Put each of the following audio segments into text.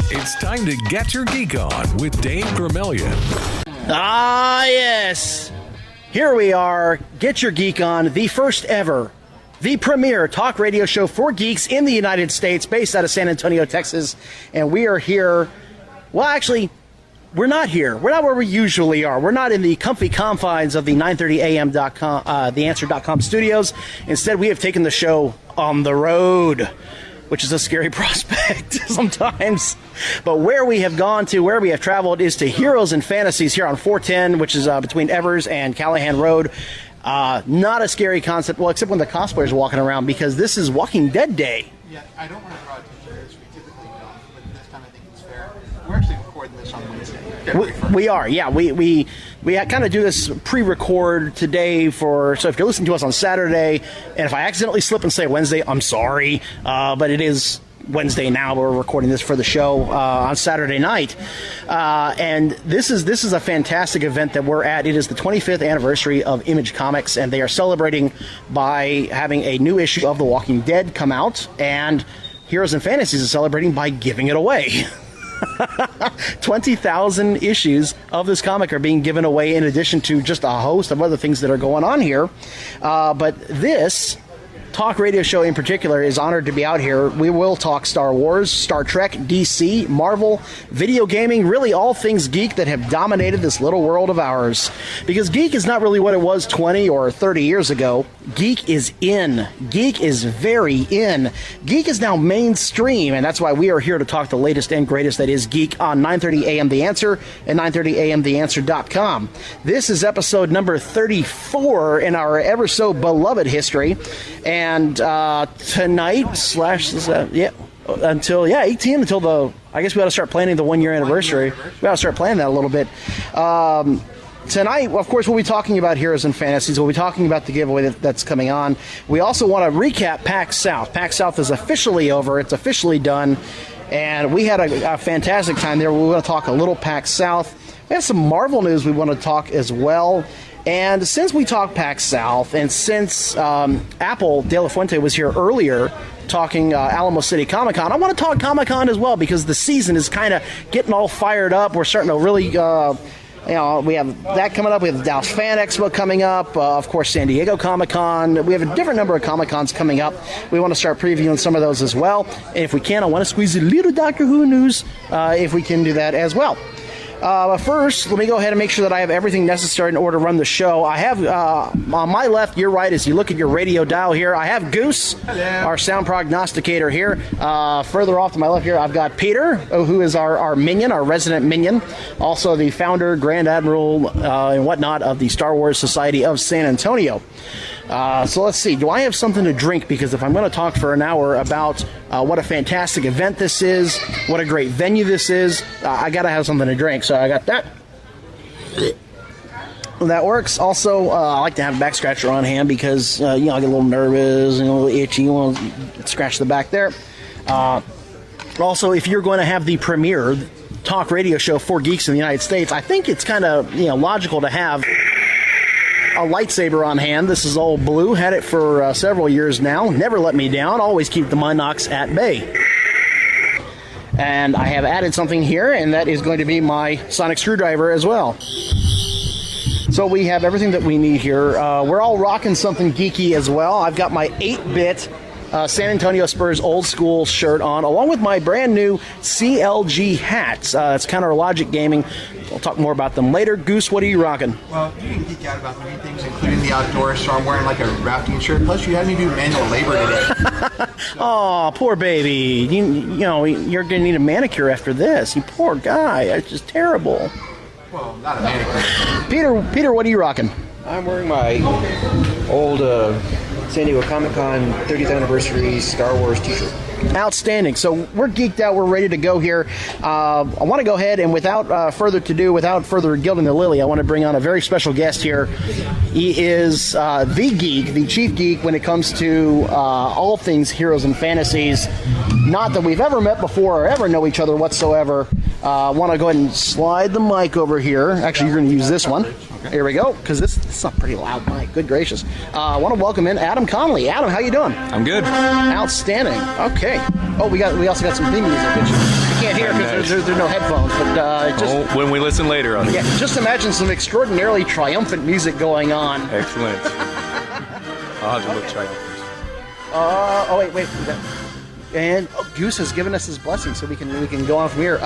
It's time to Get Your Geek On with Dave Gramillion. Ah, yes. Here we are, Get Your Geek On, the first ever, the premier talk radio show for geeks in the United States, based out of San Antonio, Texas. And we are here, well, actually, we're not here. We're not where we usually are. We're not in the comfy confines of the 930am.com, theanswer.com studios. Instead, we have taken the show on the road, which is a scary prospect sometimes. But where we have gone to, where we have traveled, is to Heroes and Fantasies here on 410, which is between Evers and Callahan Road. Not a scary concept, well, except when the cosplayers are walking around, because this is Walking Dead Day. Yeah, I don't want to draw attention to this. We typically don't, but this time I think it's fair. We're actually recording this on Wednesday. We are, yeah. We kind of do this pre-record today so if you're listening to us on Saturday, and if I accidentally slip and say Wednesday, I'm sorry, but it is Wednesday now. We're recording this for the show on Saturday night, and this is a fantastic event that we're at. It is the 25th anniversary of Image Comics, and they are celebrating by having a new issue of The Walking Dead come out, and Heroes and Fantasies is celebrating by giving it away. 20,000 issues of this comic are being given away, in addition to just a host of other things that are going on here. But this talk radio show in particular is honored to be out here. We will talk Star Wars, Star Trek, DC, Marvel, video gaming, really all things geek that have dominated this little world of ours. Because geek is not really what it was 20 or 30 years ago. Geek is in. Geek is very in. Geek is now mainstream, and that's why we are here to talk the latest and greatest that is geek on 930 AM The Answer and 930amtheanswer.com. This is episode number 34 in our ever so beloved history. And tonight, until 18, until I guess we got to start planning the 1 year anniversary. We got to start planning that a little bit. Tonight, of course, we'll be talking about Heroes and Fantasies. We'll be talking about the giveaway that's coming on. We also want to recap PAX South. PAX South is officially over. It's officially done. And we had a fantastic time there. We want to talk a little PAX South. We have some Marvel news we want to talk as well. And since we talked PAX South, and since Apple De La Fuente was here earlier talking Alamo City Comic-Con, I want to talk Comic-Con as well, because the season is kind of getting all fired up. We're starting to really, we have that coming up. We have the Dallas Fan Expo coming up. Of course, San Diego Comic-Con. We have a different number of Comic-Cons coming up. We want to start previewing some of those as well. And if we can, I want to squeeze a little Doctor Who news if we can do that as well. But first, let me go ahead and make sure that I have everything necessary in order to run the show. I have, on my left, your right, as you look at your radio dial here, I have Goose, our sound prognosticator here. Further off to my left here, I've got Peter, who is our minion, our resident minion. Also the founder, Grand Admiral, and whatnot of the Star Wars Society of San Antonio. So let's see. Do I have something to drink? Because if I'm going to talk for an hour about what a fantastic event this is, what a great venue this is, I got to have something to drink. So I got that. That works. Also, I like to have a back scratcher on hand because, I get a little nervous and a little itchy. You want to scratch the back there. Also, if you're going to have the premier talk radio show for geeks in the United States, I think it's kind of logical to have a lightsaber on hand. This is old Blue. Had it for several years now. Never let me down. Always keep the Minox at bay. And I have added something here, and that is going to be my sonic screwdriver as well. So we have everything that we need here. We're all rocking something geeky as well. I've got my 8-bit San Antonio Spurs old school shirt on, along with my brand new CLG hats. It's Counter Logic Gaming. We'll talk more about them later. Goose, what are you rocking? Well, you can geek out about many things, including the outdoors, so I'm wearing like a rafting shirt. Plus, you had me do manual labor today. Oh, poor baby. You're going to need a manicure after this. You poor guy. It's just terrible. Well, not a manicure. Peter, what are you rocking? I'm wearing my old San Diego Comic-Con 30th anniversary Star Wars t-shirt. Outstanding. So we're geeked out. We're ready to go here. I want to go ahead and without further gilding the lily, I want to bring on a very special guest here. He is the geek, the chief geek when it comes to all things Heroes and Fantasies. Not that we've ever met before or ever know each other whatsoever. I want to go ahead and slide the mic over here. Actually, you're going to use this one. Here we go, because this is a pretty loud mic. Good gracious. I want to welcome in Adam Conley. Adam, how you doing? I'm good. Outstanding. Okay. Oh, we also got some theme music, which you can't hear because there's no headphones, but just when we listen later on it. yeah, just imagine some extraordinarily triumphant music going on. Excellent. I'll have to look triumphant. Oh wait. And Goose has given us his blessing, so we can go on from here.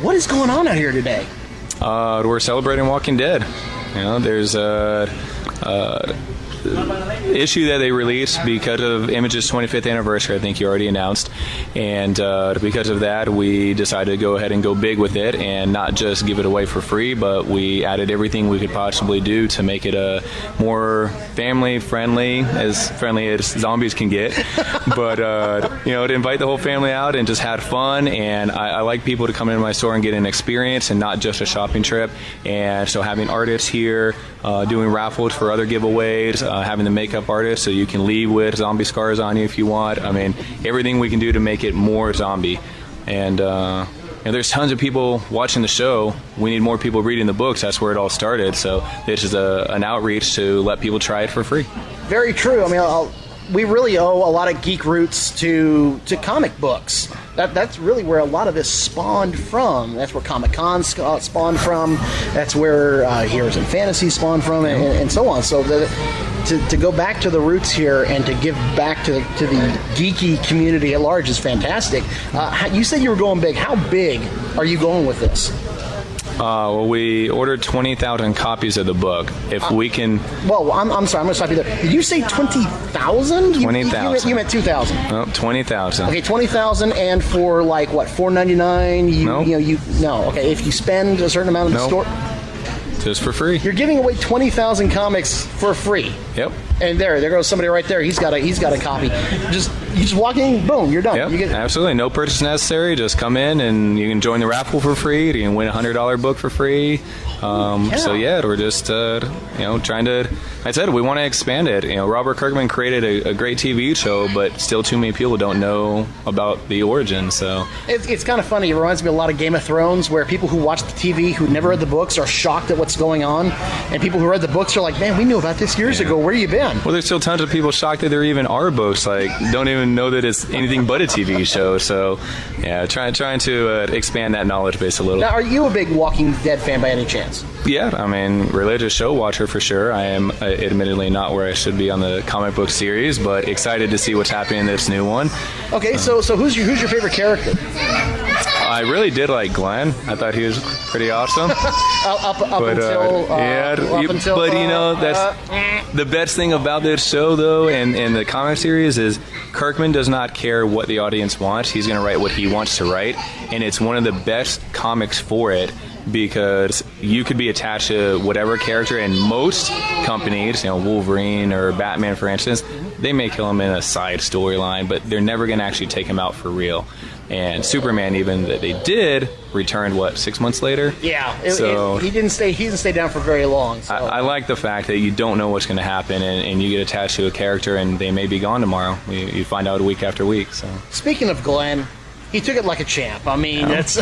What is going on out here today? We're celebrating Walking Dead. You know, there's a issue that they released because of Image's 25th anniversary. I think you already announced, and because of that, we decided to go ahead and go big with it, and not just give it away for free, but we added everything we could possibly do to make it a more family as zombies can get. But to invite the whole family out and just have fun. And I like people to come into my store and get an experience and not just a shopping trip. And so having artists here, doing raffles for other giveaways, having the makeup artist so you can leave with zombie scars on you if you want. I mean, everything we can do to make it more zombie. And there's tons of people watching the show. We need more people reading the books. That's where it all started. So this is an outreach to let people try it for free. Very true. I mean, we really owe a lot of geek roots to comic books. That's really where a lot of this spawned from. That's where Comic-Con spawned from. That's where Heroes and Fantasies spawned from, and so on. So to go back to the roots here and to give back to the geeky community at large is fantastic. You said you were going big. How big are you going with this? Well, we ordered 20,000 copies of the book. If we can... Well, I'm sorry, I'm going to stop you there. Did you say 20,000? 20,000. You meant 2,000. Oh, 20,000. Okay, 20,000, and for like, what, $4.99? No. Okay, if you spend a certain amount in the store... Just for free. You're giving away 20,000 comics for free. Yep. And there goes somebody right there. He's got a copy. You just walk in, boom, you're done. Yep, You get absolutely. No purchase necessary. Just come in and you can join the raffle for free. You can win a $100 book for free. So we're just trying to. Like I said, we want to expand it. Robert Kirkman created a great TV show, but still too many people don't know about the origin. So it's kind of funny. It reminds me a lot of Game of Thrones, where people who watch the TV who never read the books are shocked at what's going on, and people who read the books are like, "Man, we knew about this years ago. Where you been?" Well, there's still tons of people shocked that there even are books. Like, don't even know that it's anything but a TV show. So, yeah, trying to expand that knowledge base a little. Now, are you a big Walking Dead fan by any chance? Yeah, I mean, religious show watcher for sure. I am admittedly not where I should be on the comic book series, but excited to see what's happening in this new one. Okay, so who's your favorite character? I really did like Glenn. I thought he was pretty awesome. That's the best thing about this show, though, and the comic series is Kirkman does not care what the audience wants. He's going to write what he wants to write, and it's one of the best comics for it, because you could be attached to whatever character, and most companies, Wolverine or Batman, for instance, they may kill him in a side storyline, but they're never going to actually take him out for real. And Superman, even that they did, returned 6 months later. Yeah, he didn't stay down for very long. So. I like the fact that you don't know what's going to happen, and you get attached to a character, and they may be gone tomorrow. You find out week after week. So speaking of Glenn, he took it like a champ. I mean, that's.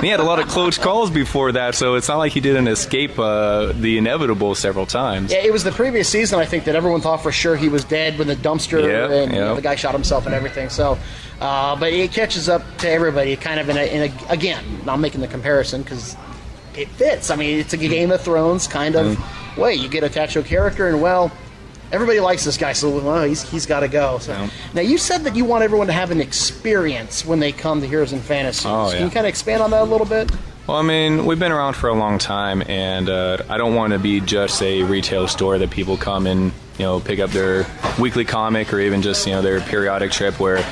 He had a lot of close calls before that, so it's not like he didn't escape the inevitable several times. Yeah, it was the previous season, I think, that everyone thought for sure he was dead when the dumpster and the guy shot himself and everything. So, but it catches up to everybody, kind of again, I'm making the comparison because it fits. I mean, it's a Game of Thrones kind of way. You get attached to a character, and everybody likes this guy, so he's got to go. So. Yeah. Now, you said that you want everyone to have an experience when they come to Heroes and Fantasies. Oh, yeah. Can you kind of expand on that a little bit? Well, I mean, we've been around for a long time, and I don't want to be just a retail store that people come and pick up their weekly comic, or even just their periodic trip where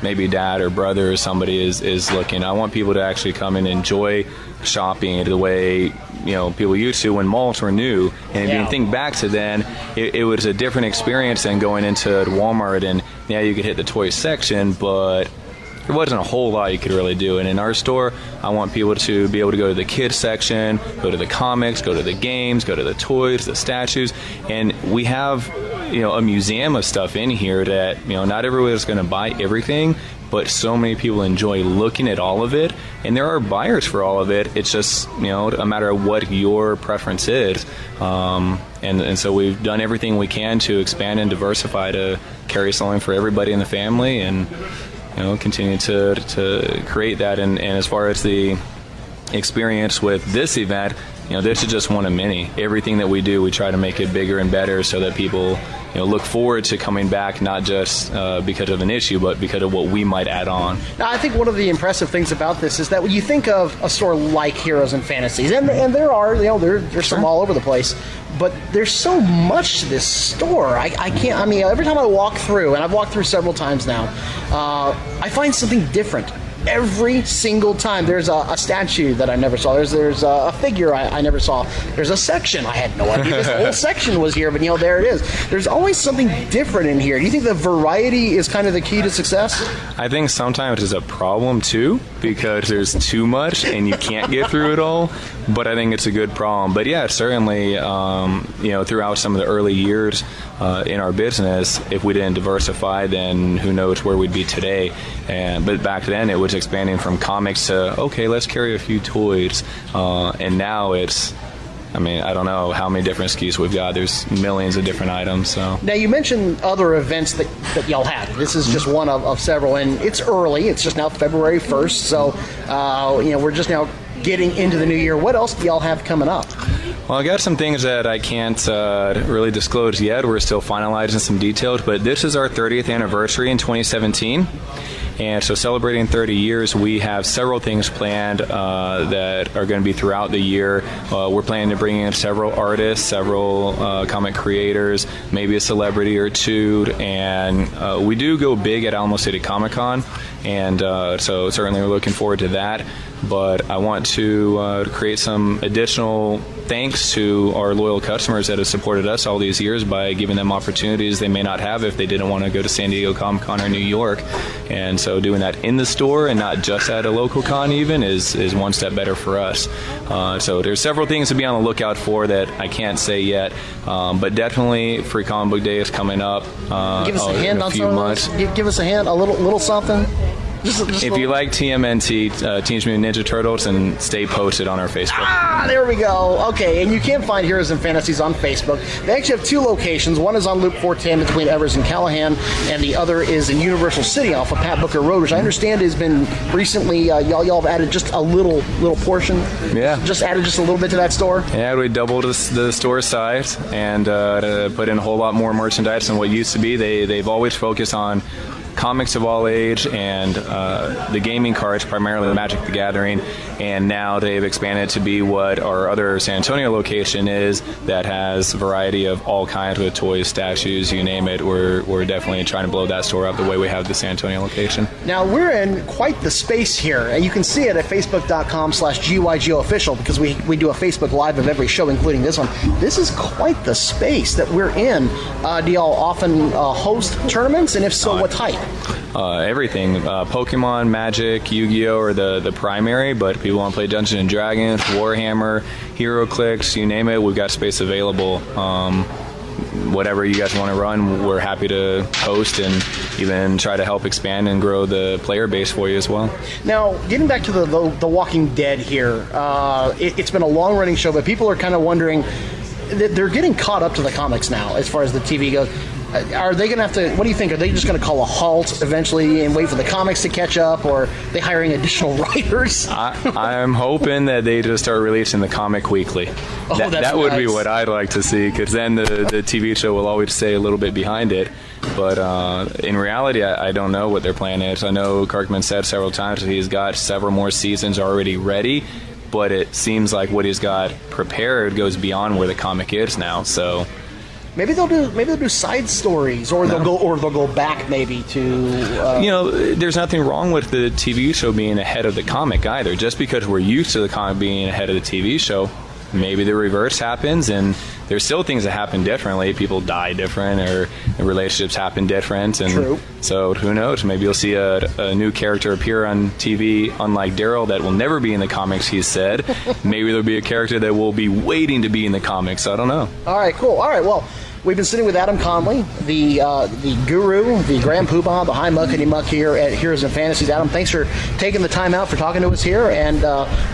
maybe dad or brother or somebody is looking. I want people to actually come and enjoy shopping the way people used to when malls were new. And if you think back to then, it was a different experience than going into Walmart, and you could hit the toy section, but there wasn't a whole lot you could really do. And in our store, I want people to be able to go to the kids section, go to the comics, go to the games, go to the toys, the statues, and we have a museum of stuff in here that not everyone's going to buy everything, but so many people enjoy looking at all of it, and there are buyers for all of it. It's just a matter of what your preference is, and so we've done everything we can to expand and diversify to carry something for everybody in the family. And continue to create that. And as far as the experience with this event, this is just one of many. Everything that we do, we try to make it bigger and better so that people look forward to coming back, not just because of an issue, but because of what we might add on. Now, I think one of the impressive things about this is that when you think of a store like Heroes and Fantasies, and there are, there's some all over the place, but there's so much to this store. I can't, every time I walk through, and I've walked through several times now, I find something different. Every single time. There's a statue that I never saw. There's a figure I never saw. There's a section. I had no idea this whole section was here, but there it is. There's always something different in here. Do you think the variety is kind of the key to success? I think sometimes it's a problem too, because there's too much and you can't get through it all, but I think it's a good problem. But yeah, certainly, throughout some of the early years in our business, if we didn't diversify, then who knows where we'd be today. But back then it was expanding from comics to, okay, let's carry a few toys. And now it's, I don't know how many different SKUs we've got. There's millions of different items. So now you mentioned other events that y'all have. This is just one of several, and it's early. It's just now February 1st, so we're just now getting into the new year. What else do y'all have coming up? Well, I got some things that I can't really disclose yet. We're still finalizing some details, but this is our 30th anniversary in 2017. And so celebrating 30 years, we have several things planned that are going to be throughout the year. We're planning to bring in several artists, several comic creators, maybe a celebrity or two. And we do go big at Alamo City Comic Con. And so certainly we're looking forward to that. But I want to create some additional thanks to our loyal customers that have supported us all these years by giving them opportunities they may not have if they didn't want to go to San Diego Comic-Con or New York. And so doing that in the store and not just at a local con even is one step better for us. So there's several things to be on the lookout for that I can't say yet. But definitely Free Comic Book Day is coming up give us a hint in a on few months. Give us a hint, a little something. If you like TMNT, Teenage Mutant Ninja Turtles, and stay posted on our Facebook. There we go. Okay, and you can find Heroes and Fantasies on Facebook. They actually have two locations. One is on Loop 410 between Evers and Callahan, and the other is in Universal City off of Pat Booker Road, which I understand has been recently, y'all have added just a little portion. Yeah. Just added just a little bit to that store. Yeah, we doubled the store size and put in a whole lot more merchandise than what used to be. They've always focused on comics of all age and the gaming cards, primarily Magic the Gathering, and now they've expanded to be what our other San Antonio location is, that has a variety of all kinds with toys, statues, you name it. We're definitely trying to blow that store up the way we have the San Antonio location. Now, we're in quite the space here, and you can see it at facebook.com/GYGOofficial, because we do a Facebook Live of every show, including this one. This is quite the space that we're in. Do y'all often host tournaments, and if so, what type? Everything. Pokemon, Magic, Yu-Gi-Oh! Are the primary, but if people want to play Dungeons and Dragons, Warhammer, HeroClix, you name it, we've got space available. Whatever you guys want to run, we're happy to host and even try to help expand and grow the player base for you as well. Now, getting back to the Walking Dead here, it's been a long-running show, but people are kind of wondering, they're getting caught up to the comics now as far as the TV goes. Are they going to have to, what do you think, are they just going to call a halt eventually and wait for the comics to catch up, or are they hiring additional writers? I'm hoping that they just start releasing the comic weekly. That would be what I'd like to see, because then the TV show will always stay a little bit behind it. But in reality, I don't know what their plan is. I know Kirkman said several times that he's got several more seasons already ready, but it seems like what he's got prepared goes beyond where the comic is now, so... Maybe they'll do side stories, or they'll go back maybe to. There's nothing wrong with the TV show being ahead of the comic either. Just because we're used to the comic being ahead of the TV show, maybe the reverse happens, and there's still things that happen differently. People die different, or relationships happen different, and True. So who knows? Maybe you'll see a new character appear on TV, unlike Daryl, that will never be in the comics. He said, maybe there'll be a character that will be waiting to be in the comics. I don't know. All right, cool. All right, well. We've been sitting with Adam Conley, the guru, the grand poobah, the high muckety muck here at Heroes and Fantasies. Adam, thanks for taking the time out for talking to us here, and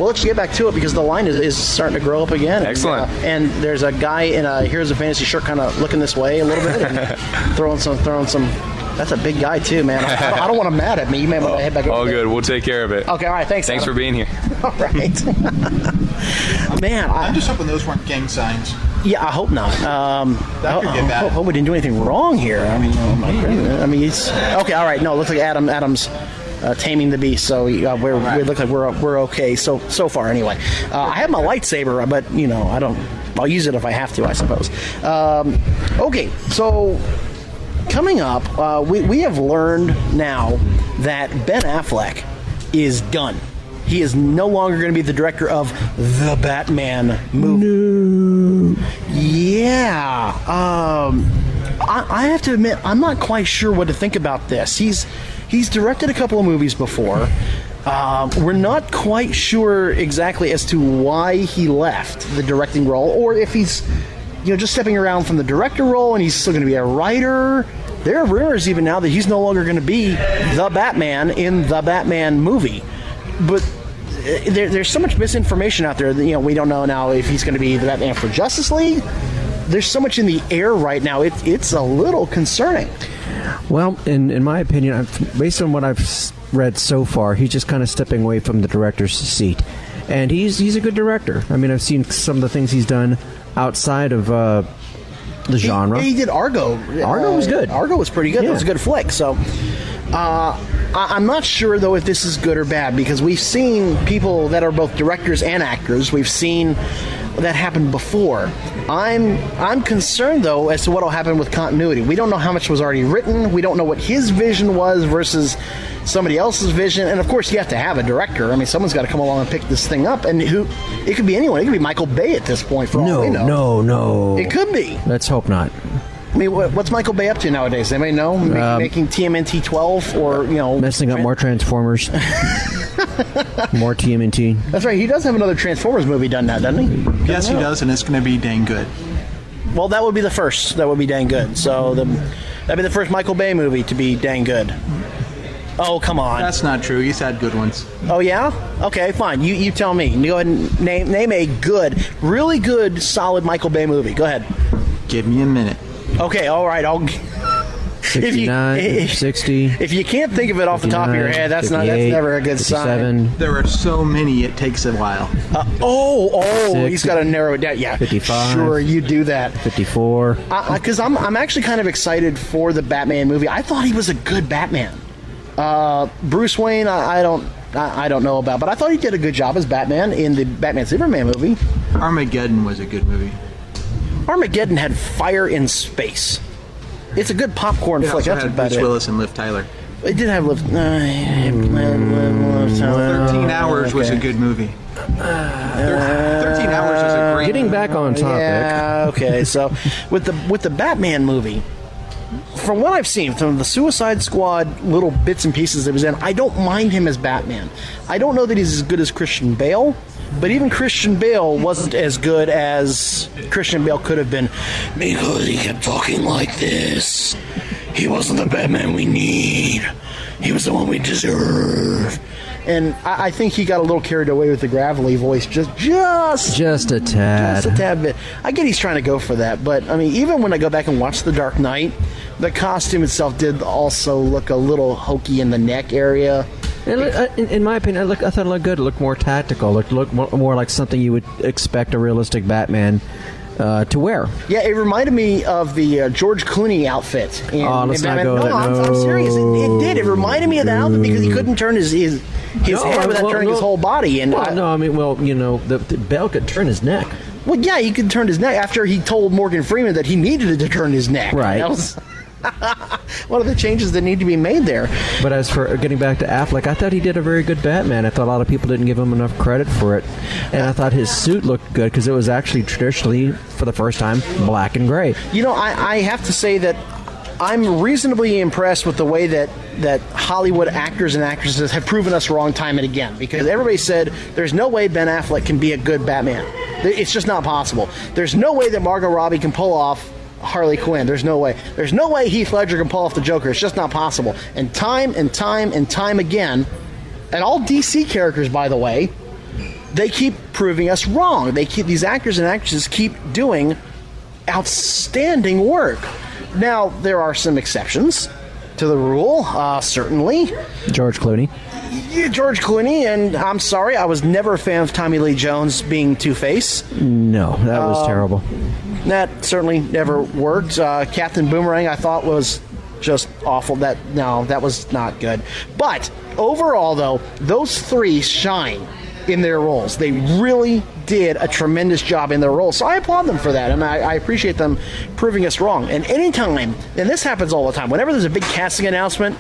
we'll let you get back to it because the line is starting to grow up again. Excellent. And there's a guy in a Heroes and Fantasy shirt kind of looking this way a little bit, and throwing some That's a big guy too, man. I don't want him mad at me. You may want to head back over All there. good. We'll take care of it. Okay, all right. Thanks. Thanks Adam. for being here. All right. Man, I'm just hoping those weren't gang signs. yeah, I hope not. That could get bad. Hope we didn't do anything wrong here. I mean, oh my goodness. I mean, it's okay. All right. No, it looks like Adam's taming the beast, so we look like we're okay so far. Anyway, I have my lightsaber, but I don't. I'll use it if I have to, I suppose. Okay, so coming up, we have learned now that Ben Affleck is done. He is no longer going to be the director of the Batman movie. No. Yeah. I have to admit, I'm not quite sure what to think about this. He's directed a couple of movies before. We're not quite sure exactly as to why he left the directing role, or if he's, just stepping around from the director role and he's still going to be a writer. There are rumors even now that he's no longer going to be the Batman in the Batman movie. But there's so much misinformation out there that, we don't know now if he's going to be the Batman for Justice League. There's so much in the air right now. It's a little concerning. Well, in my opinion, based on what I've read so far, he's just kind of stepping away from the director's seat. And he's a good director. I mean, I've seen some of the things he's done outside of the genre. He did Argo. Argo was good. Argo was pretty good. Yeah. It was a good flick. So I'm not sure, though, if this is good or bad, because we've seen people that are both directors and actors. We've seen that happen before. I'm concerned, though, as to what will happen with continuity. We don't know how much was already written. We don't know what his vision was versus somebody else's vision. And, of course, you have to have a director. I mean, someone's got to come along and pick this thing up. And it could be anyone. It could be Michael Bay at this point, for all we know. No. It could be. Let's hope not. I mean, what's Michael Bay up to nowadays? Anybody know? Making TMNT 12 or, Messing up more Transformers. More TMNT. That's right. He does have another Transformers movie done now, doesn't he? Yes, he does, and it's going to be dang good. Well, that would be the first. That would be dang good. So that'd be the first Michael Bay movie to be dang good. Oh, come on. That's not true. He's had good ones. Oh, yeah? Okay, fine. You tell me. You go ahead and name a good, really good, solid Michael Bay movie. Go ahead. Give me a minute. Okay, all right. 69, 60. If you can't think of it off the top of your head, that's never a good 57, sign. There are so many, it takes a while. He's got to narrow it down. Yeah, 55. Sure, you do that. 54. Because I'm actually kind of excited for the Batman movie. I thought he was a good Batman. Bruce Wayne, I don't know about, but I thought he did a good job as Batman in the Batman Superman movie. Armageddon was a good movie. Armageddon had fire in space. It's a good popcorn flick. It also That's had about Bruce it. Willis and Liv Tyler. It did have Liv. 13 Hours was a good movie. 13 Hours was a great Getting movie. back on topic. Yeah, okay. So with the Batman movie, from what I've seen, from the Suicide Squad little bits and pieces that he was in, I don't mind him as Batman. I don't know that he's as good as Christian Bale, but even Christian Bale wasn't as good as Christian Bale could have been because he kept talking like this. He wasn't the Batman we need. He was the one we deserve. And I think he got a little carried away with the gravelly voice, just a tad. just a tad bit. I get he's trying to go for that, but I mean, even when I go back and watch The Dark Knight, the costume itself did also look a little hokey in the neck area. In my opinion, I thought it looked good. It looked more tactical. It looked more like something you would expect a realistic Batman to wear. Yeah, it reminded me of the George Clooney outfit. Let's not go there. I'm serious. It did. It reminded me of that outfit because he couldn't turn his head without turning his whole body. And the Bale could turn his neck. Well, yeah, he could turn his neck after he told Morgan Freeman that he needed to turn his neck. Right. That was one of the changes that need to be made there. But as for getting back to Affleck, I thought he did a very good Batman. I thought a lot of people didn't give him enough credit for it. And I thought his suit looked good because it was actually traditionally, for the first time, black and gray. I have to say that I'm reasonably impressed with the way that Hollywood actors and actresses have proven us wrong time and again, because everybody said there's no way Ben Affleck can be a good Batman. It's just not possible. There's no way that Margot Robbie can pull off Harley Quinn. There's no way. There's no way Heath Ledger can pull off the Joker. It's just not possible. And time and time and time again, and all DC characters, by the way, they keep proving us wrong. These actors and actresses keep doing outstanding work. Now, there are some exceptions to the rule, certainly. George Clooney. Yeah, George Clooney, and I'm sorry, I was never a fan of Tommy Lee Jones being Two-Face. No, that was terrible. That certainly never worked. Captain Boomerang, I thought, was just awful. That was not good. But overall, though, those three shine in their roles. They really did a tremendous job in their roles. So I applaud them for that, and I appreciate them proving us wrong. And anytime, and this happens all the time, whenever there's a big casting announcement,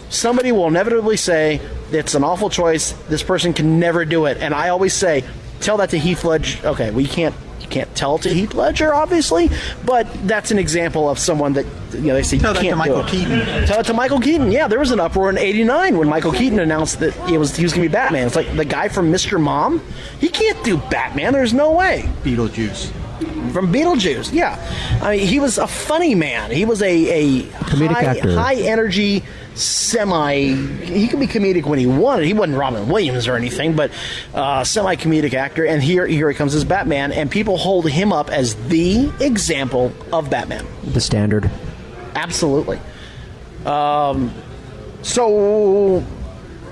somebody will inevitably say, it's an awful choice, this person can never do it. And I always say, tell that to Heath Ledger. Okay, you can't tell it to Heath Ledger, obviously, but that's an example of someone that, they say tell you can't that to do Michael it. Keaton. Tell it to Michael Keaton. Yeah, there was an uproar in '89 when Michael Keaton announced that he was going to be Batman. It's like the guy from Mr. Mom. He can't do Batman. There's no way. Beetlejuice. From Beetlejuice, yeah. I mean, he was a funny man. He was a comedic actor. High energy, he could be comedic when he wanted. He wasn't Robin Williams or anything, but semi-comedic actor. And here he comes as Batman, and people hold him up as the example of Batman. The standard. Absolutely. So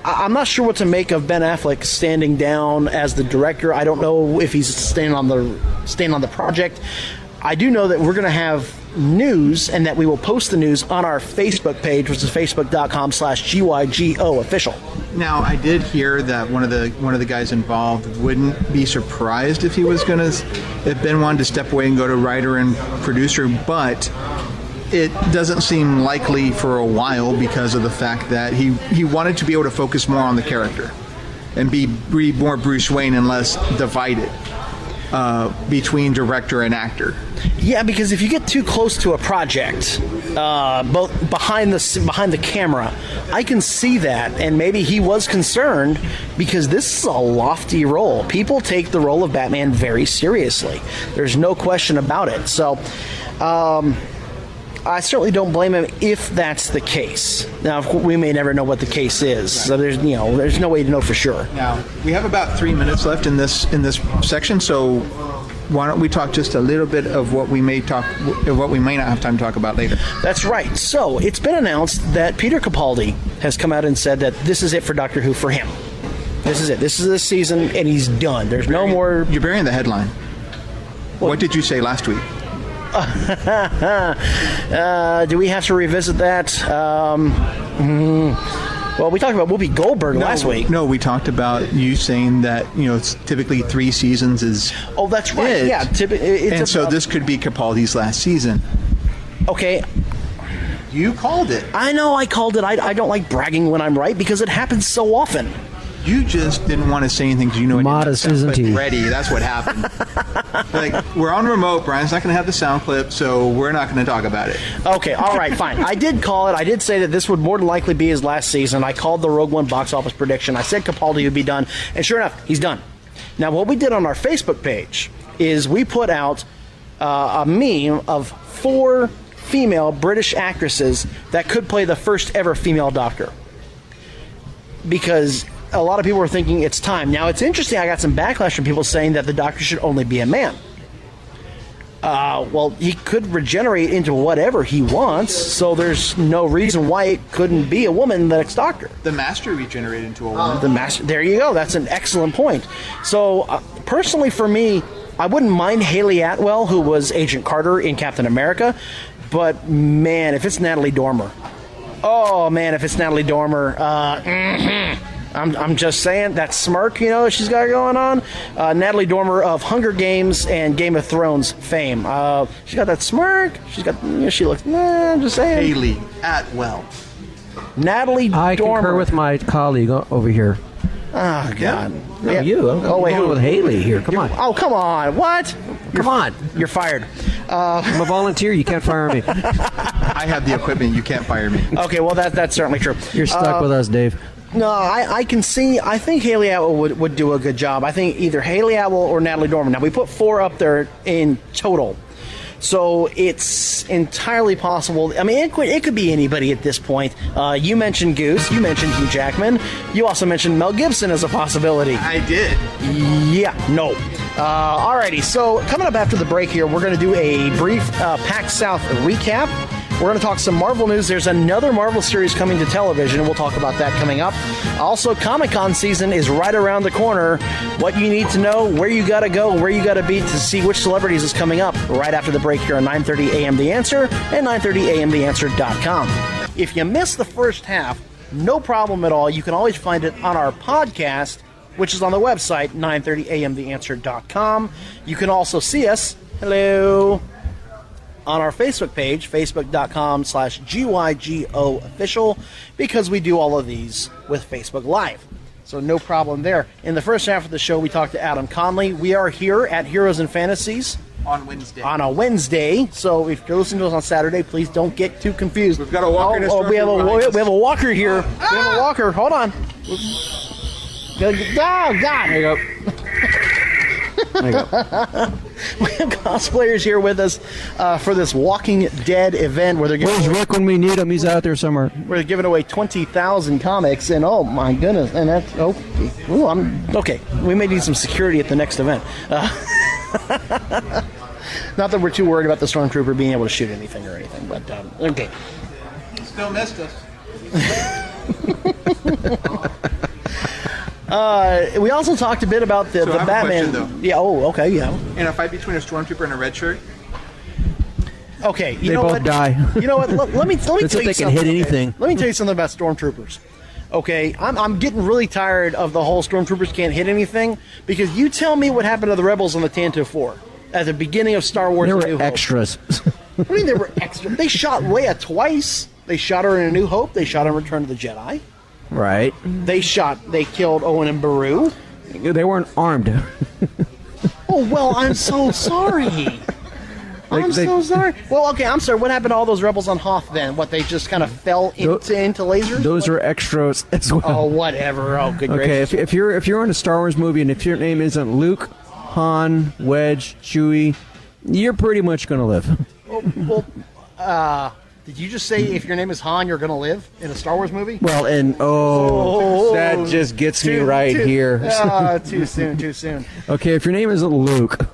I'm not sure what to make of Ben Affleck standing down as the director. I don't know if he's staying on the project. I do know that we're going to have news, and that we will post the news on our Facebook page, which is facebook.com/GYGO official. Now, I did hear that one of the guys involved wouldn't be surprised if Ben wanted to step away and go to writer and producer, but it doesn't seem likely for a while because of the fact that he wanted to be able to focus more on the character and be more Bruce Wayne and less divided between director and actor. Yeah, because if you get too close to a project, both behind the camera, I can see that, and maybe he was concerned because this is a lofty role. People take the role of Batman very seriously. There's no question about it. So, I certainly don't blame him if that's the case. Now, we may never know what the case is, so there's no way to know for sure. Now, we have about 3 minutes left in this section, so why don't we talk just a little bit of what we may not have time to talk about later. That's right. So it's been announced that Peter Capaldi has come out and said that this is it for Doctor Who for him. This is it. This is this season, and he's done. There's no more. You're burying the headline. What did you say last week? Do we have to revisit that? Well, we talked about Whoopi Goldberg last week. No, we talked about you saying that it's typically 3 seasons is. Oh, that's right. It. Yeah, so this could be Capaldi's last season. Okay. You called it. I know I called it. I don't like bragging when I'm right because it happens so often. You just didn't want to say anything because modest, isn't he? Ready. That's what happened. We're on remote. Brian's not going to have the sound clip, so we're not going to talk about it. Okay. All right. Fine. I did call it. I did say that this would more than likely be his last season. I called the Rogue One box office prediction. I said Capaldi would be done, and sure enough, he's done. Now, what we did on our Facebook page is we put out a meme of 4 female British actresses that could play the first ever female Doctor, because a lot of people were thinking it's time. Now, it's interesting. I got some backlash from people saying that the Doctor should only be a man. Well, he could regenerate into whatever he wants, so there's no reason why it couldn't be a woman, the next Doctor. The Master regenerated into a woman. The Master. There you go. That's an excellent point. So, personally, for me, I wouldn't mind Haley Atwell, who was Agent Carter in Captain America, but man, if it's Natalie Dormer. Oh, man, if it's Natalie Dormer. I'm just saying, that smirk, she's got going on. Natalie Dormer of Hunger Games and Game of Thrones fame. She's got that smirk. She's got, she looks, I'm just saying. Haley Atwell. Natalie Dormer. I concur with my colleague over here. Oh, God. No, Yeah. you. I'm going with Haley here. Come on. Oh, come on. What? Come on. You're fired. I'm a volunteer. You can't fire me. I have the equipment. You can't fire me. Okay, well, that's certainly true. You're stuck with us, Dave. No, I can see. I think Haley Atwell would do a good job. I think either Haley Atwell or Natalie Dormer. Now, we put 4 up there in total. So it's entirely possible. I mean, it could be anybody at this point. You mentioned Goose. You mentioned Hugh Jackman. You also mentioned Mel Gibson as a possibility. I did. Yeah, no. Alrighty, so coming up after the break here, we're going to do a brief PAX South recap. We're going to talk some Marvel news. There's another Marvel series coming to television. We'll talk about that coming up. Also, Comic-Con season is right around the corner. What you need to know, where you got to go, where you got to be to see which celebrities is coming up right after the break here on 9:30 a.m. The Answer and 930amtheanswer.com. If you missed the first half, no problem at all. You can always find it on our podcast, which is on the website, 930amtheanswer.com. You can also see us, hello, on our Facebook page, facebook.com/GYGO official, because we do all of these with Facebook Live. So no problem there. In the first half of the show, we talked to Adam Conley. We are here at Heroes and Fantasies. On Wednesday. On a Wednesday. So if you're listening to us on Saturday, please don't get too confused. We've got a walker. We have a walker here. We have a walker. Hold on. Oh, God. There you go. There you go. We have cosplayers here with us for this Walking Dead event where they're Where's Rick when we need him? He's out there somewhere. We're giving away 20,000 comics, and oh my goodness, and that's okay. We may need some security at the next event. Not that we're too worried about the Stormtrooper being able to shoot anything or anything, but okay. Still missed us. We also talked a bit about the I have Batman. a question, though. Yeah. Oh, okay. Yeah. In a fight between a Stormtrooper and a red shirt? Okay. They both die. You know what? Let me tell you That's if they can something. hit anything. Let me tell you something about Stormtroopers. Okay, I'm getting really tired of the whole Stormtroopers can't hit anything, because you tell me what happened to the rebels on the Tantive 4 at the beginning of Star Wars. They A were New Hope. extras. What do you mean they were extra? They shot Leia twice. They shot her in A New Hope. They shot her in Return of the Jedi. Right. They killed Owen and Beru. They weren't armed. Oh, well, I'm so sorry. I'm so sorry. Well, okay, I'm sorry. What happened to all those rebels on Hoth then? What, they just kind of fell into lasers? Those are extras as well. Oh, whatever. Oh, good gracious. Okay, if you're in a Star Wars movie and if your name isn't Luke, Han, Wedge, Chewie, you're pretty much going to live. Did you just say if your name is Han, you're going to live in a Star Wars movie? Well, and that just gets me right here. Too soon. Okay, if your name isn't Luke.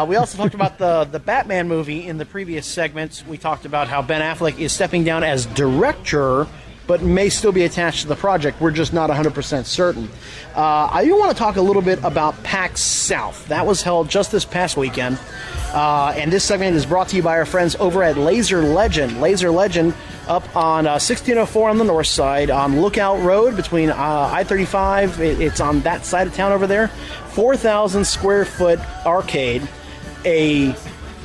We also talked about the Batman movie in the previous segments. We talked about how Ben Affleck is stepping down as director, but may still be attached to the project. We're just not 100% certain. I do want to talk a little bit about PAX South. That was held just this past weekend. And this segment is brought to you by our friends over at Laser Legend. Laser Legend up on 1604 on the north side, on Lookout Road between I-35. It's on that side of town over there. 4,000 square foot arcade, a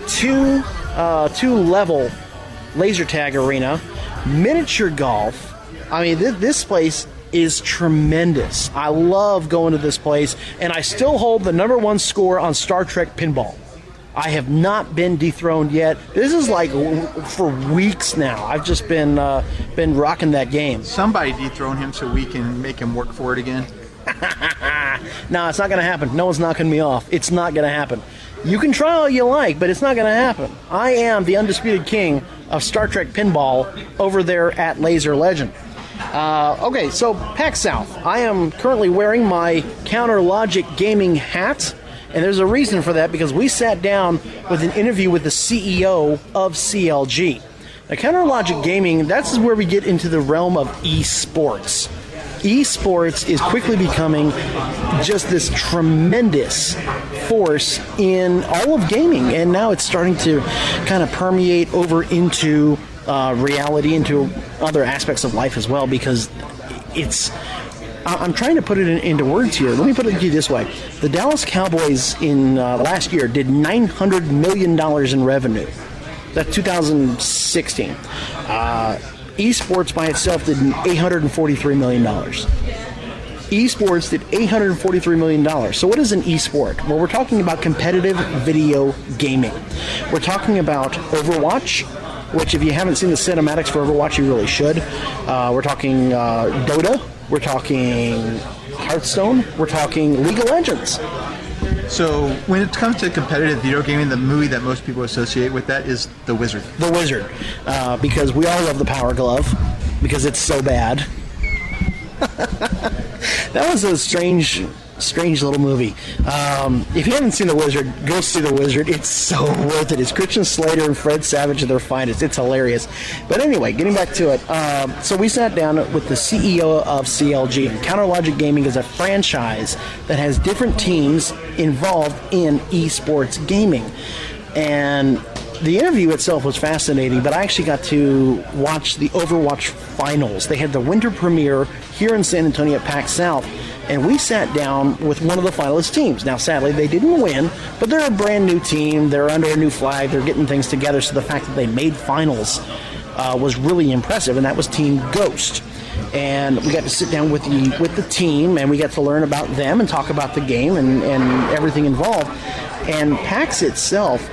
two-level laser tag arena, miniature golf. I mean, this place is tremendous. I love going to this place, and I still hold the #1 score on Star Trek pinball. I have not been dethroned yet. This is like for weeks now. I've just been rocking that game. Somebody dethrone him so we can make him work for it again. No, it's not going to happen. No one's knocking me off. It's not going to happen. You can try all you like, but it's not going to happen. I am the undisputed king of Star Trek pinball over there at Laser Legend. Okay, so PAX South. I am currently wearing my Counter Logic gaming hat, and there's a reason for that, because we sat down with an interview with the CEO of CLG. Now, Counter Logic Gaming, that's where we get into the realm of esports. Esports is quickly becoming just this tremendous force in all of gaming, and now it's starting to kind of permeate over into reality, into other aspects of life as well, because I'm trying to put it into words here. Let me put it to you this way. The Dallas Cowboys in last year did $900 million in revenue. That's 2016. Esports by itself did $843 million. Esports did $843 million. So what is an esport? Well, we're talking about competitive video gaming. We're talking about Overwatch, which if you haven't seen the cinematics for Overwatch, you really should. We're talking Dota. We're talking Hearthstone. We're talking League of Legends. So when it comes to competitive video gaming, the movie that most people associate with that is The Wizard. The Wizard. Because we all love the Power Glove, because it's so bad. That was a strange little movie. If you haven't seen The Wizard, go see The Wizard. It's so worth it. It's Christian Slater and Fred Savage at their finest. It's hilarious. But anyway, getting back to it. So we sat down with the CEO of CLG. And Counter Logic Gaming is a franchise that has different teams involved in esports gaming. And the interview itself was fascinating, but I actually got to watch the Overwatch finals. They had the winter premiere here in San Antonio at PAX South, and we sat down with one of the finalist teams. Now, sadly, they didn't win, but they're a brand new team. They're under a new flag. They're getting things together, so the fact that they made finals was really impressive, and that was Team Ghost. And we got to sit down with the team, and we got to learn about them and talk about the game and everything involved. And PAX itself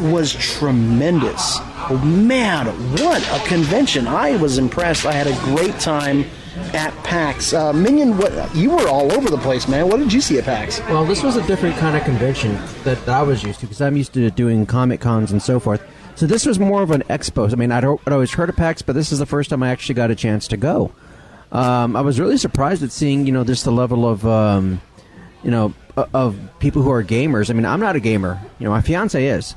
was tremendous. Oh, man, what a convention. I was impressed. I had a great time at PAX. Minion, you were all over the place, man. What did you see at PAX? Well, this was a different kind of convention that I was used to, because I'm used to doing Comic Cons and so forth. So this was more of an expo. I mean, I'd always heard of PAX, but this is the first time I actually got a chance to go. I was really surprised at seeing, just the level of, of people who are gamers. I mean, I'm not a gamer. My fiance is.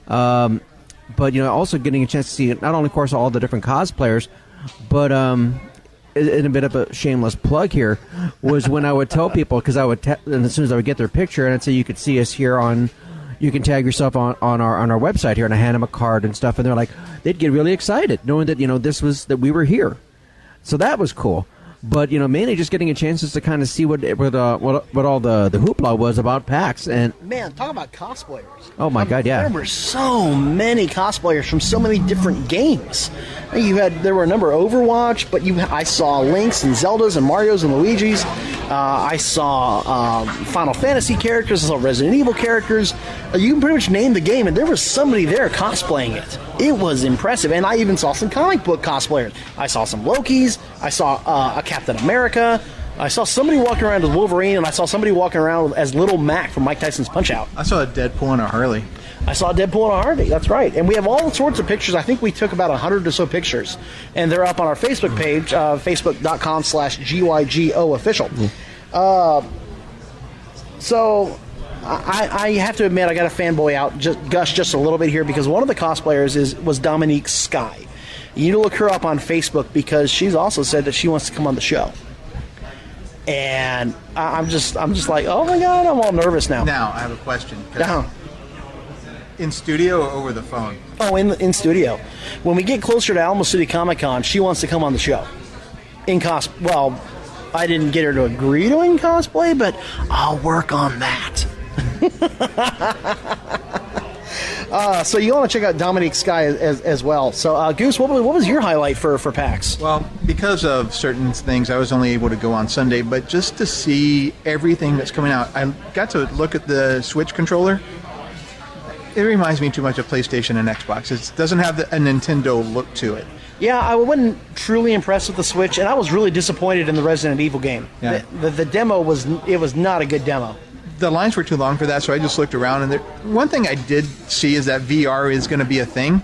But also getting a chance to see not only, of course, all the different cosplayers, but in a bit of a shameless plug here, was when I would tell people, because I would, and as soon as I would get their picture, and I'd say, you could see us here you can tag yourself on our website here, and I hand them a card and stuff, and they're like, they'd get really excited knowing that that we were here. So that was cool. But mainly just getting a chance to kind of see what all the hoopla was about PAX. And man, talk about cosplayers! Oh my God, yeah! There were so many cosplayers from so many different games. There were a number of Overwatch, but I saw Links and Zeldas and Marios and Luigis. I saw Final Fantasy characters. I saw Resident Evil characters. You can pretty much name the game, and there was somebody there cosplaying it. It was impressive, and I even saw some comic book cosplayers. I saw some Lokis. I saw a Captain America. I saw somebody walking around as Wolverine, and I saw somebody walking around as Little Mac from Mike Tyson's Punch-Out. I saw a Deadpool and a Harley. I saw Deadpool and a Harley, that's right. And we have all sorts of pictures. I think we took about 100 or so pictures. And they're up on our Facebook page, facebook.com/GYGO official. So I have to admit, I got a fanboy out, gush just a little bit here, because one of the cosplayers was Dominique Sky. You need to look her up on Facebook, because she's also said that she wants to come on the show. And I'm just like, oh my God, I'm all nervous now. Now, I have a question. Now, in studio or over the phone? Oh, in studio. When we get closer to Alamo City Comic Con, she wants to come on the show. Well, I didn't get her to agree to in cosplay, but I'll work on that. So you want to check out Dominique Sky as well. So, Goose, what was your highlight for PAX? Well, because of certain things, I was only able to go on Sunday, but just to see everything that's coming out, I got to look at the Switch controller. It reminds me too much of PlayStation and Xbox. It doesn't have a Nintendo look to it. Yeah, I wasn't truly impressed with the Switch, and I was really disappointed in the Resident Evil game. Yeah. The demo was not a good demo. The lines were too long for that, so I just looked around. And one thing I did see is that VR is going to be a thing,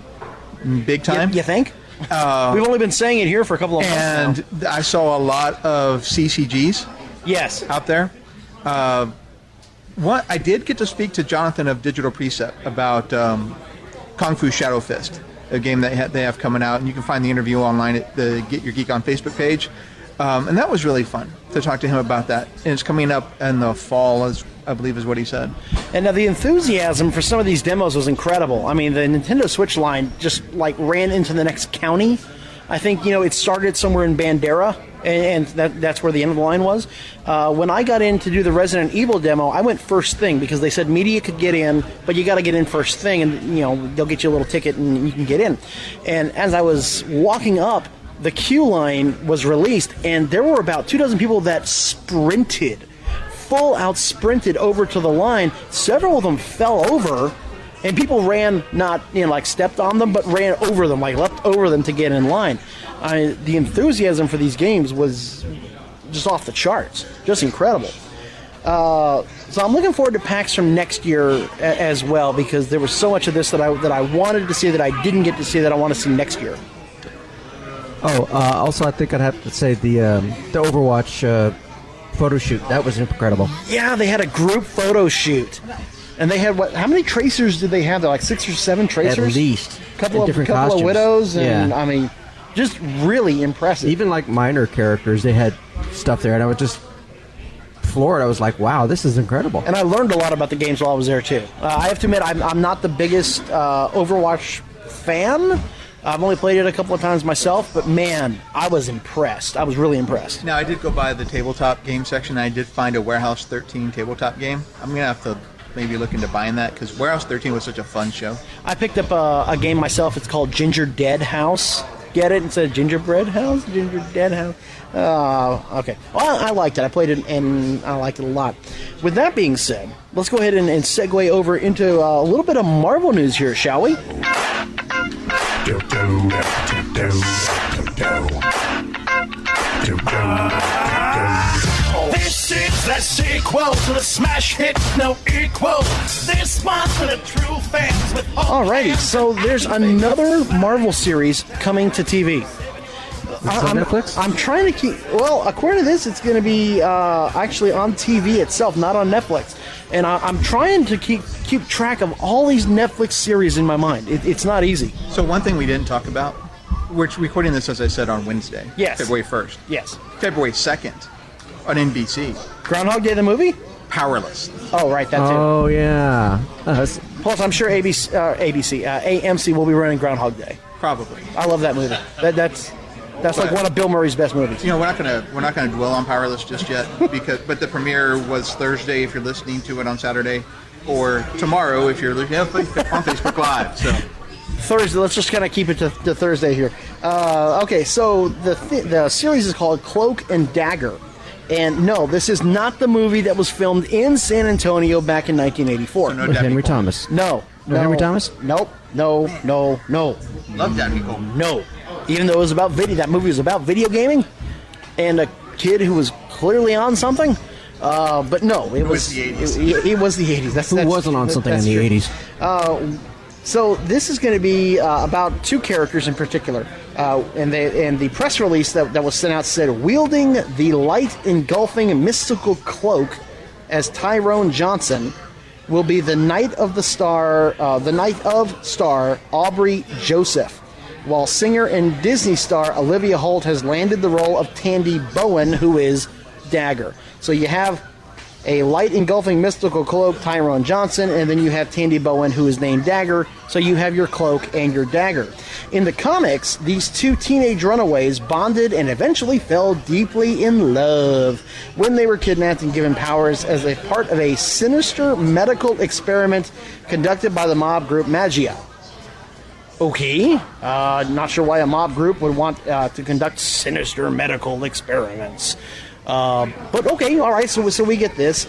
big time. You think? We've only been saying it here for a couple of months now. And I saw a lot of CCGs. Yes. Out there. What I did get to speak to Jonathan of Digital Precept about Kung Fu Shadow Fist, a game that they have coming out, and you can find the interview online at the Get Your Geek On Facebook page. And that was really fun to talk to him about that. And it's coming up in the fall, I believe is what he said. And now the enthusiasm for some of these demos was incredible. I mean, the Nintendo Switch line just ran into the next county. I think, it started somewhere in Bandera, and that's where the end of the line was. When I got in to do the Resident Evil demo, I went first thing, because they said media could get in, but you got to get in first thing, and they'll get you a little ticket and you can get in. And as I was walking up, the queue line was released, and there were about 24 people that full out sprinted over to the line. Several of them fell over, and people ran, not stepped on them, but ran over them, leapt over them to get in line. The enthusiasm for these games was just off the charts, just incredible. So I'm looking forward to PAX from next year as well, because there was so much of this that I wanted to see that I didn't get to see that I want to see next year. Also, I think I'd have to say the Overwatch photo shoot. That was incredible. Yeah, they had a group photo shoot. And they had how many tracers did they have? They're like 6 or 7 tracers? At least. Couple of costumes. widows, and yeah. I mean, just really impressive. Even like minor characters, they had stuff there, and I was just floored. I was like, wow, this is incredible. And I learned a lot about the games while I was there, too. I have to admit, I'm not the biggest Overwatch fan. I've only played it a couple of times myself, but man, I was impressed. I was really impressed. Now, I did go by the tabletop game section. I did find a Warehouse 13 tabletop game. I'm going to have to maybe look into buying that because Warehouse 13 was such a fun show. I picked up a game myself. It's called Ginger Dead House. Get it? Instead of Gingerbread House? Ginger Dead House. Okay. Well, I liked it. I played it, and I liked it a lot. With that being said, let's go ahead and segue over into a little bit of Marvel news here, shall we? This is the sequel to the smash hit No Equal. This one for the true fans with Alrighty, so there's another Marvel series coming to TV. On Netflix? I'm trying to keep... Well, according to this, it's going to be actually on TV itself, not on Netflix. And I'm trying to keep track of all these Netflix series in my mind. It's not easy. So one thing we didn't talk about, we're recording this, as I said, on Wednesday. Yes. February 1st. Yes. February 2nd on NBC. Groundhog Day, the movie? Powerless. Oh, right, that's it. Oh, yeah. Plus, I'm sure AMC will be running Groundhog Day. Probably. I love that movie. That's like one of Bill Murray's best movies. You know, we're not gonna dwell on Powerless just yet but the premiere was Thursday if you're listening to it on Saturday, or tomorrow if you're looking on Facebook Live. So Thursday. Let's just kind of keep it to Thursday here. Okay, so the series is called Cloak and Dagger. And no, this is not the movie that was filmed in San Antonio back in 1984. So no With Dabney Henry Coleman. Thomas. No. Henry Thomas? Nope. No. Love Dabney Coleman. No. Even though it was about that movie was about video gaming and a kid who was clearly on something. But no, it was the 80s. It was the 80s. Who wasn't on something in the true. 80s? So this is going to be about 2 characters in particular, and the press release that was sent out said, wielding the light engulfing mystical cloak as Tyrone Johnson will be the Knight of Star Aubrey Joseph, while singer and Disney star Olivia Holt has landed the role of Tandy Bowen, who is Dagger. So you have a light engulfing mystical cloak, Tyrone Johnson, and then you have Tandy Bowen, who is named Dagger. So you have your cloak and your dagger. In the comics, these 2 teenage runaways bonded and eventually fell deeply in love when they were kidnapped and given powers as a part of a sinister medical experiment conducted by the mob group Magia. Okay, not sure why a mob group would want to conduct sinister medical experiments. But okay, all right, so we get this.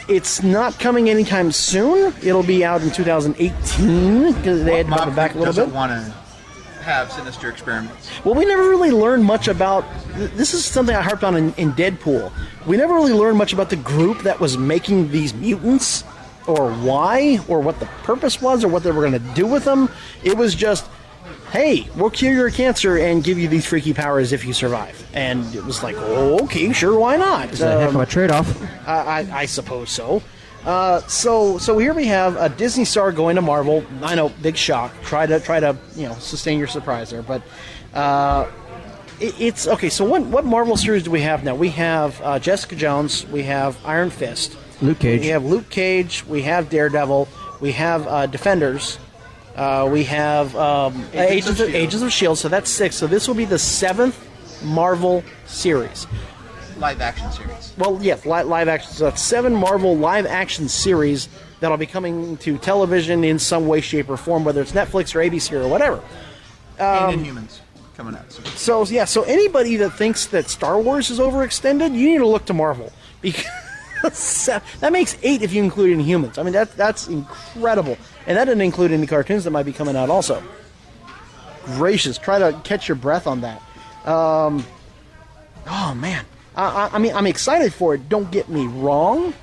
It's not coming anytime soon. It'll be out in 2018 because they had to bump it back a little bit. Doesn't want to have sinister experiments. Well, we never really learned much about... This is something I harped on in Deadpool. We never really learned much about the group that was making these mutants, or why, or what the purpose was, or what they were going to do with them. It was just, hey, we'll cure your cancer and give you these freaky powers if you survive. And it was like, oh, okay, sure, why not? It's a heck of a trade-off. I suppose so. So here we have a Disney star going to Marvel. I know, big shock. Try to sustain your surprise there, but it's okay. So what Marvel series do we have now? We have Jessica Jones. We have Iron Fist. Luke Cage. We have Luke Cage. We have Daredevil. We have Defenders. We have Agents of S.H.I.E.L.D. So that's 6. So this will be the 7th Marvel series. Live action series. Well, yeah, live action. So that's 7 Marvel live action series that'll be coming to television in some way, shape, or form, whether it's Netflix or ABC or whatever. And Inhumans coming out soon. So anybody that thinks that Star Wars is overextended, you need to look to Marvel, because that makes 8 if you include Inhumans. I mean, that's incredible, and that didn't include any cartoons that might be coming out also. Gracious, try to catch your breath on that. Oh man. I mean, I'm excited for it, don't get me wrong,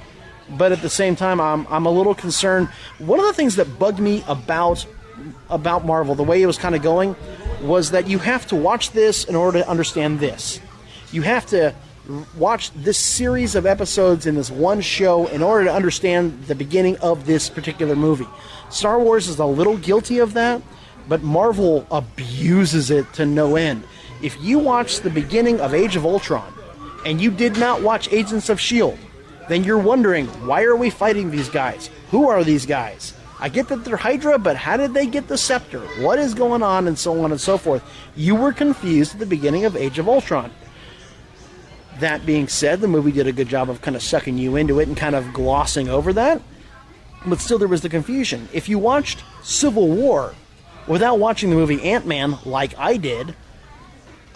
but at the same time, I'm a little concerned. One of the things that bugged me about Marvel, the way it was kind of going, was that you have to watch this in order to understand this. You have to watch this series of episodes in this one show in order to understand the beginning of this particular movie. Star Wars is a little guilty of that, but Marvel abuses it to no end. If you watch the beginning of Age of Ultron and you did not watch Agents of S.H.I.E.L.D., then you're wondering, why are we fighting these guys? Who are these guys? I get that they're Hydra, but how did they get the scepter? What is going on? And so on and so forth. You were confused at the beginning of Age of Ultron. That being said, the movie did a good job of kind of sucking you into it and kind of glossing over that. But still, there was the confusion. If you watched Civil War without watching the movie Ant-Man like I did,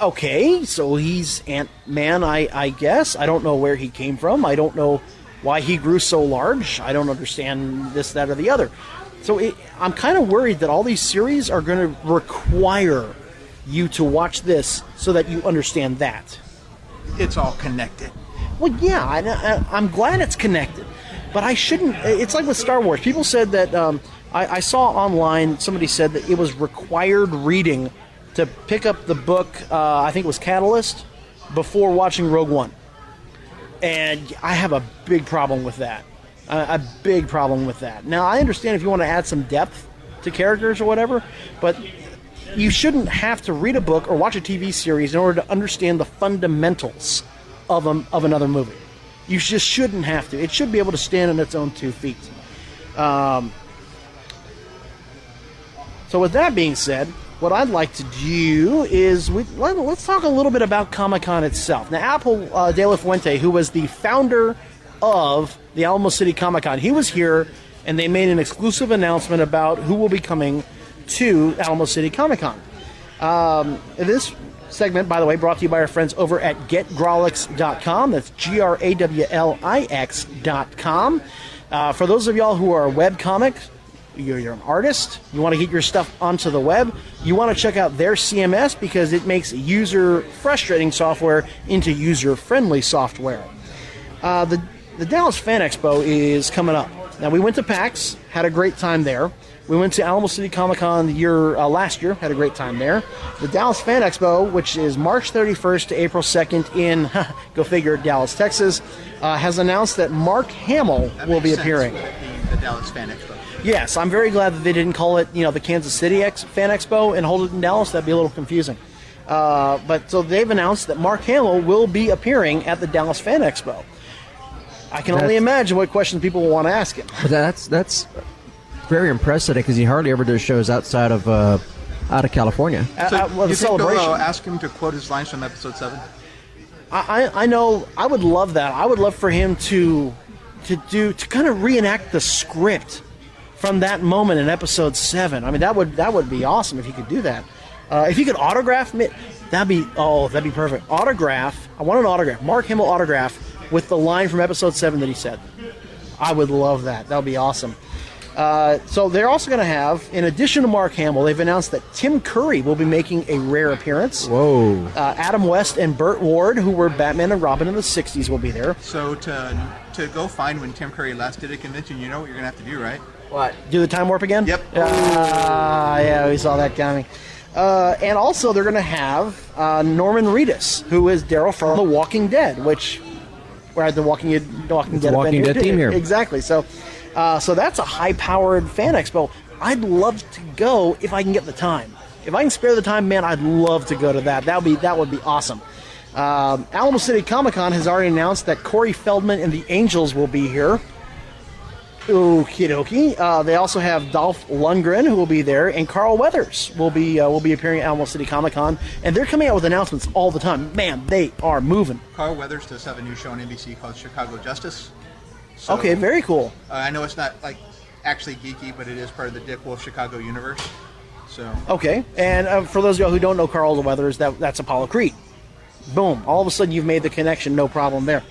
okay, so he's Ant-Man, I guess. I don't know where he came from. I don't know why he grew so large. I don't understand this, that, or the other. So I'm kind of worried that all these series are going to require you to watch this so that you understand that. It's all connected. Well, yeah, I'm glad it's connected. But I shouldn't... It's like with Star Wars. People said that... I saw online, somebody said that it was required reading to pick up the book, I think it was Catalyst, before watching Rogue One. And I have a big problem with that. A big problem with that. Now, I understand if you want to add some depth to characters or whatever, but you shouldn't have to read a book or watch a TV series in order to understand the fundamentals of another movie. You just shouldn't have to. It should be able to stand on its own 2 feet. So with that being said, what I'd like to do is let's talk a little bit about Comic-Con itself. Now, Apple de la Fuente, who was the founder of the Alamo City Comic-Con, he was here, and they made an exclusive announcement about who will be coming to Alamo City Comic-Con. This segment, by the way, brought to you by our friends over at GetGrawlix.com. That's GRAWLIX.com. For those of y'all who are webcomics, you're an artist, you want to get your stuff onto the web, you want to check out their CMS because it makes user-frustrating software into user-friendly software. The Dallas Fan Expo is coming up. Now, we went to PAX, had a great time there. We went to Alamo City Comic-Con last year, had a great time there. The Dallas Fan Expo, which is March 31st to April 2nd in, go figure, Dallas, Texas, has announced that Mark Hamill will be appearing. The Dallas Fan Expo. Yes, I'm very glad that they didn't call it, the Kansas City Fan Expo and hold it in Dallas. That'd be a little confusing. But so they've announced that Mark Hamill will be appearing at the Dallas Fan Expo. I can only imagine what questions people will want to ask him. That's very impressive because he hardly ever does shows outside of California. So the celebration. Ask him to quote his lines from episode 7. I know. I would love that. I would love for him to kind of reenact the script from that moment in episode 7. I mean, that would be awesome if he could do that. If he could autograph me, that'd be perfect. Autograph. I want an autograph. Mark Hamill autograph with the line from episode 7 that he said. I would love that. That would be awesome. So they're also going to have, in addition to Mark Hamill, they've announced that Tim Curry will be making a rare appearance. Whoa. Adam West and Burt Ward, who were Batman and Robin in the 60s, will be there. So to go find when Tim Curry last did a convention, you know what you're going to have to do, right? What? Do the time warp again? Yep. Yeah, we saw that coming. And also they're going to have Norman Reedus, who is Daryl from The Walking Dead, which we're at the Walking Dead theme here. Exactly. So that's a high-powered fan expo. I'd love to go if I can get the time. If I can spare the time, man, I'd love to go to that. That would be awesome. Alamo City Comic-Con has already announced that Corey Feldman and the Angels will be here. Okie dokie. They also have Dolph Lundgren, who will be there, and Carl Weathers will be appearing at Alamo City Comic-Con, and they're coming out with announcements all the time. Man, they are moving. Carl Weathers does have a new show on NBC called Chicago Justice. So, okay, very cool. I know it's not actually geeky, but it is part of the Dick Wolf Chicago universe. So okay, and for those of y'all who don't know Carl Weathers, that's Apollo Creed. Boom! All of a sudden, you've made the connection. No problem there.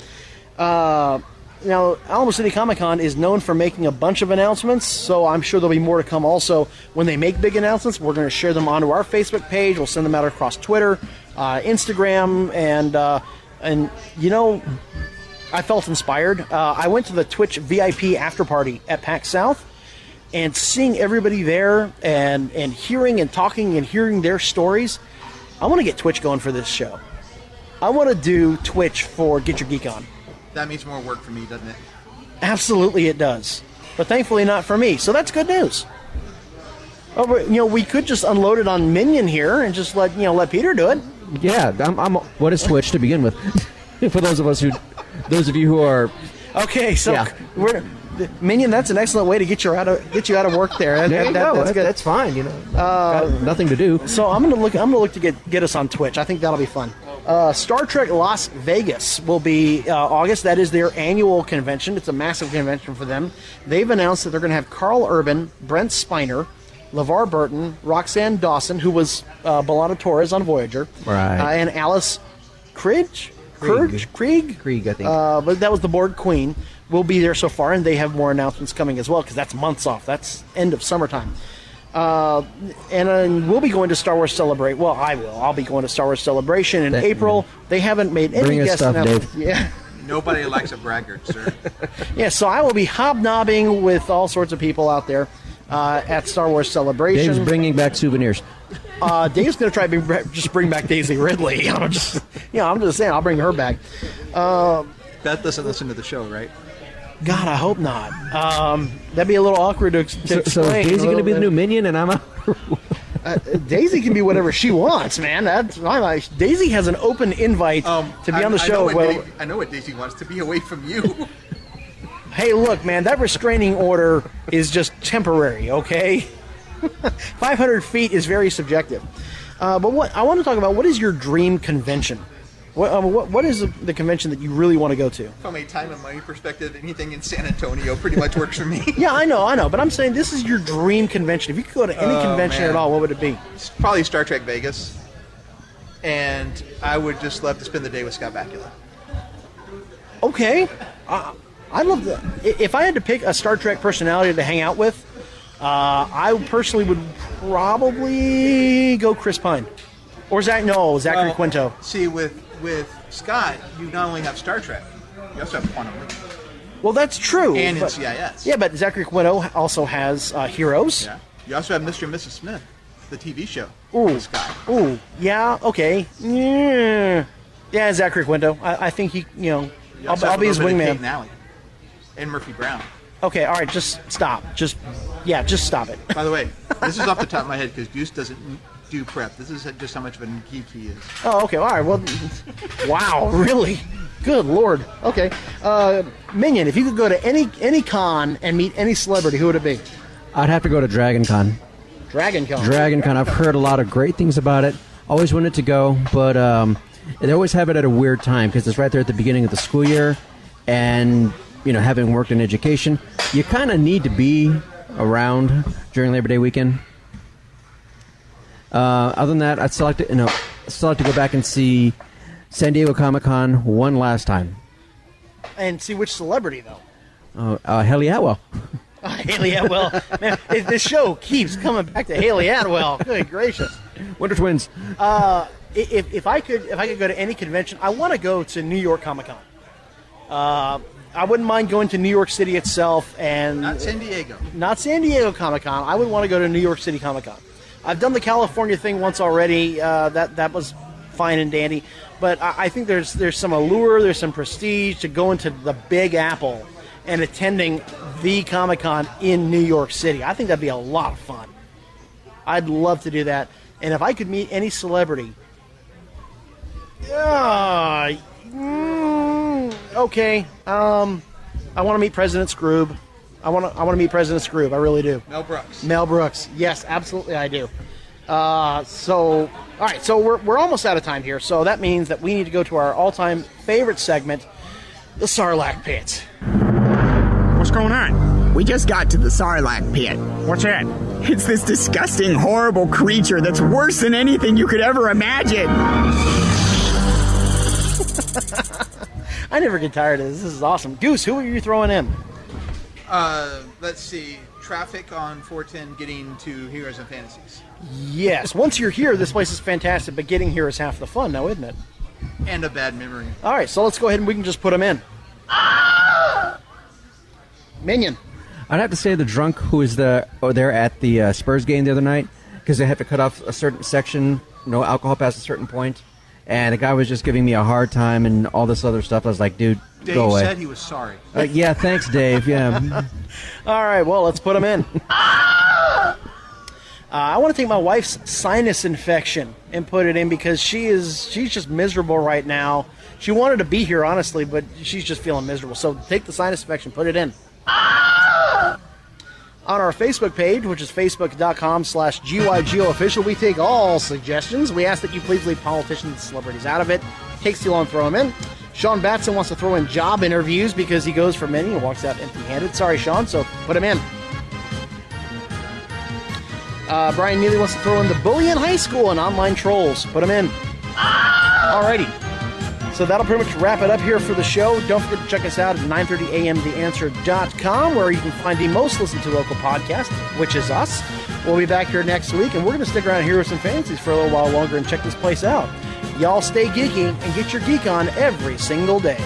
Now, Alamo City Comic-Con is known for making a bunch of announcements, so I'm sure there'll be more to come also. When they make big announcements, we're going to share them onto our Facebook page. We'll send them out across Twitter, Instagram, and I felt inspired. I went to the Twitch VIP after party at PAX South, and seeing everybody there and hearing and talking and hearing their stories, I want to get Twitch going for this show. I want to do Twitch for Get Your Geek On. That means more work for me, doesn't it? Absolutely, it does. But thankfully, not for me. So that's good news. Oh, but, we could just unload it on Minion here and just let Peter do it. Yeah, what is Twitch to begin with? For those of you who are. Okay, so yeah. Minion, that's an excellent way to get you out of work there. There you go. That's good. That's fine. Got nothing to do. So I'm gonna look to get us on Twitch. I think that'll be fun. Star Trek Las Vegas will be August. That is their annual convention. It's a massive convention for them. They've announced that they're going to have Carl Urban, Brent Spiner, LeVar Burton, Roxanne Dawson, who was Bellana Torres on Voyager, right, and Alice Krieg, I think. But that was the Borg Queen. Will be there so far, and they have more announcements coming as well, because that's months off. That's end of summertime. And we'll be going to Star Wars Celebrate. Well, I will. I'll be going to Star Wars Celebration in April. They haven't made any guest announcements. Yeah. Nobody likes a braggart, sir. Yeah, so I will be hobnobbing with all sorts of people out there at Star Wars Celebration. Dave's bringing back souvenirs. Dave's going to try to just bring back Daisy Ridley. I'm just saying, I'll bring her back. Beth doesn't listen to the show, right? God, I hope not. That'd be a little awkward to explain. So is Daisy going to be the new Minion, and I'm out? Daisy can be whatever she wants, man. Daisy has an open invite to be on the show. I know what Daisy wants, to be away from you. Hey, look, man, that restraining order is just temporary, okay? 500 feet is very subjective. But what I want to talk about, what is your dream convention? What is the convention that you really want to go to? From a time and money perspective, anything in San Antonio pretty much works for me. Yeah, I know. But I'm saying this is your dream convention. If you could go to any convention at all, what would it be? It's probably Star Trek Vegas. And I would just love to spend the day with Scott Bakula. Okay. I love that. If I had to pick a Star Trek personality to hang out with, I personally would probably go Chris Pine. Or Zachary Quinto. See, with Scott, you not only have Star Trek, you also have Quantum Leap. Well, that's true. And NCIS. Yeah, but Zachary Quinto also has Heroes. Yeah. You also have Mr. and Mrs. Smith, the TV show. Ooh. Scott. Ooh. Yeah, okay. Yeah, Zachary Quinto. I think he, I'll be his wingman. Nally and Murphy Brown. Okay, all right, just stop. Just stop it. By the way, this is off the top of my head because Goose doesn't do prep. This is just how much of a geek he is. Oh, okay. All right. Well, wow, really? Good Lord. Okay. Minion, if you could go to any con and meet any celebrity, who would it be? I'd have to go to Dragon Con. Dragon Con. Dragon Con. I've heard a lot of great things about it. Always wanted to go, but they always have it at a weird time because it's right there at the beginning of the school year, and having worked in education, you kind of need to be around during Labor Day weekend. Other than that, I'd still like to go back and see San Diego Comic-Con one last time. And see which celebrity, though? Haley Atwell. Haley Atwell. Man, this show keeps coming back to Haley Atwell. Good gracious. Wonder Twins. If I could go to any convention, I want to go to New York Comic-Con. I wouldn't mind going to New York City itself, and not San Diego. Not San Diego Comic-Con. I would want to go to New York City Comic-Con. I've done the California thing once already. That was fine and dandy, but I think there's some allure, there's some prestige to going to the Big Apple and attending the Comic-Con in New York City. I think that'd be a lot of fun. I'd love to do that, and if I could meet any celebrity, okay. I want to meet President Scrooge. I want to meet President Scrooge. I really do. Mel Brooks. Yes, absolutely, I do. All right. So we're almost out of time here. So that means that we need to go to our all-time favorite segment, the Sarlaac Pit. What's going on? We just got to the Sarlaac Pit. What's that? It's this disgusting, horrible creature that's worse than anything you could ever imagine. I never get tired of this. This is awesome. Goose, who are you throwing in? Let's see. Traffic on 410 getting to Heroes and Fantasies. Yes. Once you're here, this place is fantastic, but getting here is half the fun now, isn't it? And a bad memory. All right, so let's go ahead and we can just put them in. Minion. I'd have to say the drunk who was there at the Spurs game the other night, because they have to cut off a certain section, no alcohol past a certain point. and the guy was just giving me a hard time and all this other stuff. I was like, dude, Dave go away. said he was sorry. Yeah, thanks, Dave. Yeah. All right, well, let's put him in. I want to take my wife's sinus infection and put it in because she's just miserable right now. She wanted to be here, honestly, but she's just feeling miserable. So take the sinus infection, put it in. On our Facebook page, which is facebook.com/GYGO official, we take all suggestions. We ask that you please leave politicians and celebrities out of it. Takes too long, throw them in. Sean Batson wants to throw in job interviews because he goes for many and walks out empty-handed. Sorry, Sean, so put him in. Brian Neely wants to throw in the bully in high school and online trolls. Put him in. Alrighty. So that'll pretty much wrap it up here for the show. Don't forget to check us out at 930amtheanswer.com, where you can find the most listened to local podcast, which is us. We'll be back here next week, and we're going to stick around Heroes and Fantasies for a little while longer and check this place out. Y'all stay geeky and get your geek on every single day.